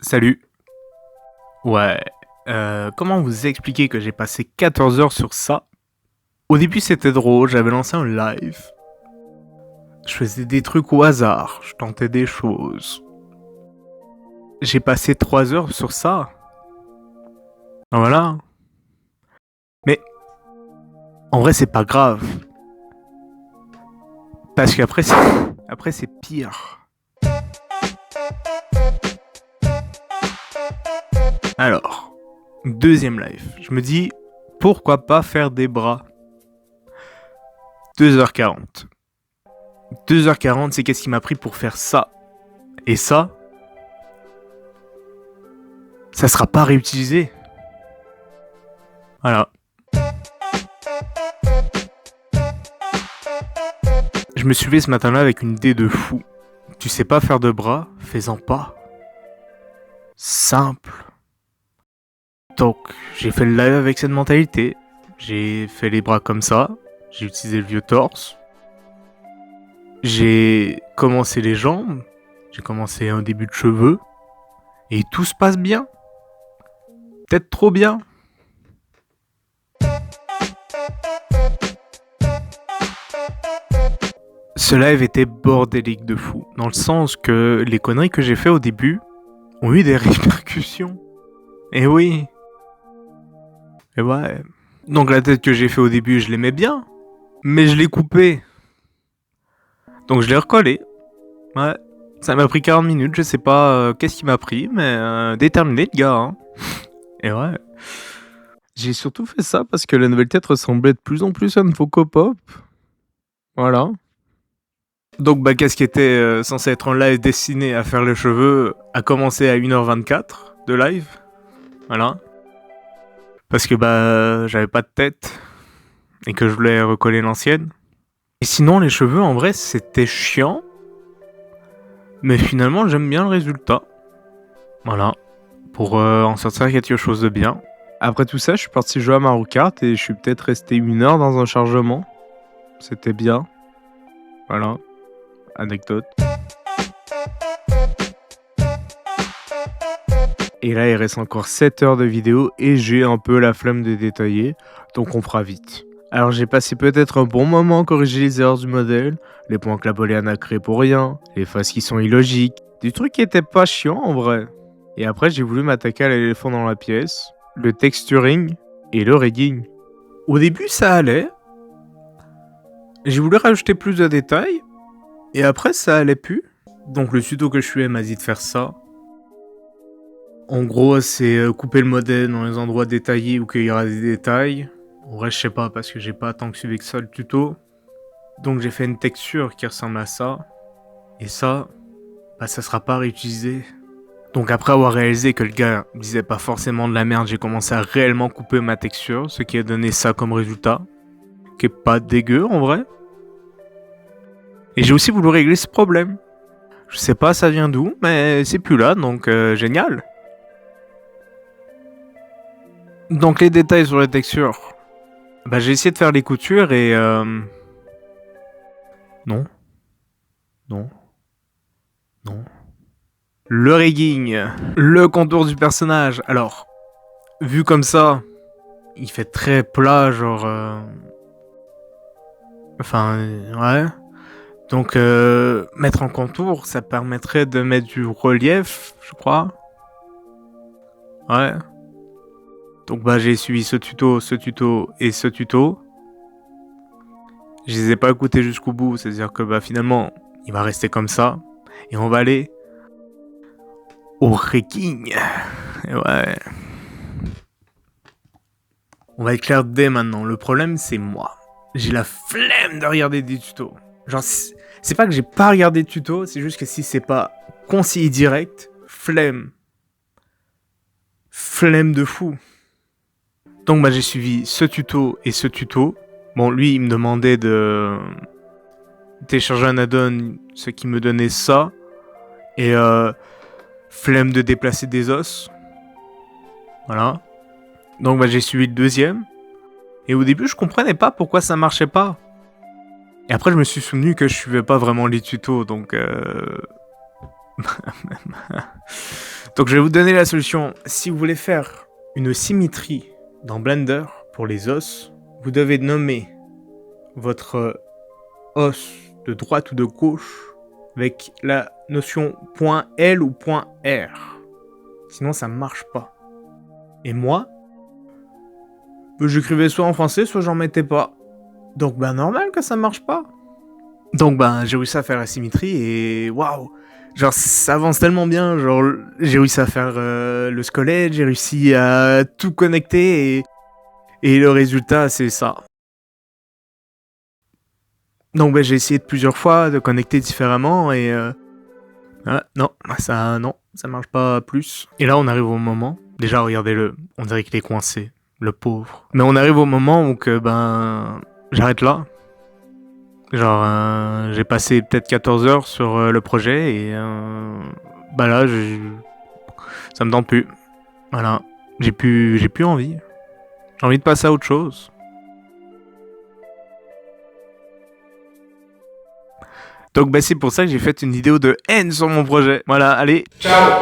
Salut. Ouais. Comment vous expliquer que j'ai passé 14 heures sur ça? Au début c'était drôle, j'avais lancé un live. Je faisais des trucs au hasard, je tentais des choses. J'ai passé 3 heures sur ça. Voilà. Mais en vrai c'est pas grave. Parce qu'après c'est pire. Alors, deuxième live. Je me dis, pourquoi pas faire des bras? 2h40. 2h40, c'est qu'est-ce qui m'a pris pour faire ça. Et ça sera pas réutilisé. Voilà. Je me suis levé ce matin-là avec une idée de fou. Tu sais pas faire de bras, fais-en pas. Simple. Donc, j'ai fait le live avec cette mentalité. J'ai fait les bras comme ça. J'ai utilisé le vieux torse. J'ai commencé les jambes. J'ai commencé un début de cheveux. Et tout se passe bien. Peut-être trop bien. Ce live était bordélique de fou. Dans le sens que les conneries que j'ai fait au début ont eu des répercussions. Et oui. Et ouais. Donc la tête que j'ai fait au début, je l'aimais bien. Mais je l'ai coupée. Donc je l'ai recollée. Ouais. Ça m'a pris 40 minutes, je sais pas qu'est-ce qui m'a pris, mais déterminé le gars. Hein. Et ouais. J'ai surtout fait ça parce que la nouvelle tête ressemblait de plus en plus à une Focopop. Voilà. Donc bah qu'est-ce qui était censé être un live destiné à faire les cheveux a commencé à 1h24 de live. Voilà. Parce que bah j'avais pas de tête et que je voulais recoller l'ancienne. Et sinon les cheveux en vrai c'était chiant. Mais finalement j'aime bien le résultat. Voilà. Pour en sortir quelque chose de bien. Après tout ça je suis parti jouer à Mario Kart et je suis peut-être resté 1 heure dans un chargement. C'était bien. Voilà. Anecdote. Et là, il reste encore 7 heures de vidéo et j'ai un peu la flemme de détailler, donc on fera vite. Alors j'ai passé peut-être un bon moment à corriger les erreurs du modèle, les points que la Boolean a créés pour rien, les phases qui sont illogiques, des trucs qui étaient pas chiants en vrai. Et après j'ai voulu m'attaquer à l'éléphant dans la pièce, le texturing et le rigging. Au début ça allait, j'ai voulu rajouter plus de détails, et après ça allait plus. Donc le tuto que je suis m'a dit de faire ça. En gros, c'est couper le modèle dans les endroits détaillés où il y aura des détails. En vrai, je sais pas parce que j'ai pas tant que suivi que ça le tuto. Donc j'ai fait une texture qui ressemble à ça. Et ça, bah ça sera pas réutilisé. Donc après avoir réalisé que le gars disait pas forcément de la merde, j'ai commencé à réellement couper ma texture, ce qui a donné ça comme résultat. Qui est pas dégueu en vrai. Et j'ai aussi voulu régler ce problème. Je sais pas ça vient d'où, mais c'est plus là, donc génial. Donc les détails sur les textures. Bah j'ai essayé de faire les coutures et non. Non. Non. Le rigging. Le contour du personnage. Alors, vu comme ça, il fait très plat, genre... Enfin, ouais. Donc, mettre en contour, ça permettrait de mettre du relief, je crois. Ouais. Donc bah j'ai suivi ce tuto et ce tuto. Je les ai pas écoutés jusqu'au bout, c'est-à-dire que bah finalement, il va rester comme ça. Et on va aller au rigging. Et ouais. On va être clair dès maintenant. Le problème c'est moi. J'ai la flemme de regarder des tutos. Genre c'est pas que j'ai pas regardé de tutos, c'est juste que si c'est pas concis et direct, flemme. Flemme de fou. Donc bah j'ai suivi ce tuto et ce tuto. Bon, lui, il me demandait de télécharger un add-on, ce qui me donnait ça. Et flemme de déplacer des os. Voilà. Donc bah j'ai suivi le deuxième. Et au début, je comprenais pas pourquoi ça marchait pas. Et après, je me suis souvenu que je suivais pas vraiment les tutos, donc Donc je vais vous donner la solution. Si vous voulez faire une symétrie dans Blender pour les os, vous devez nommer votre os de droite ou de gauche avec la notion .L ou .R. Sinon ça marche pas. Et moi, j'écrivais soit en français, soit j'en mettais pas. Donc normal que ça marche pas. Donc j'ai réussi à faire la symétrie et waouh, genre ça avance tellement bien, genre j'ai réussi à faire le squelette, j'ai réussi à tout connecter et le résultat c'est ça. Donc j'ai essayé de plusieurs fois de connecter différemment et non, ça marche pas plus. Et là on arrive au moment, déjà regardez-le, on dirait qu'il est coincé, le pauvre. Mais on arrive au moment où j'arrête là. Genre, j'ai passé peut-être 14 heures sur le projet et là, ça me tente plus. Voilà, j'ai plus envie. J'ai envie de passer à autre chose. Donc c'est pour ça que j'ai fait une vidéo de haine sur mon projet. Voilà, allez, ciao.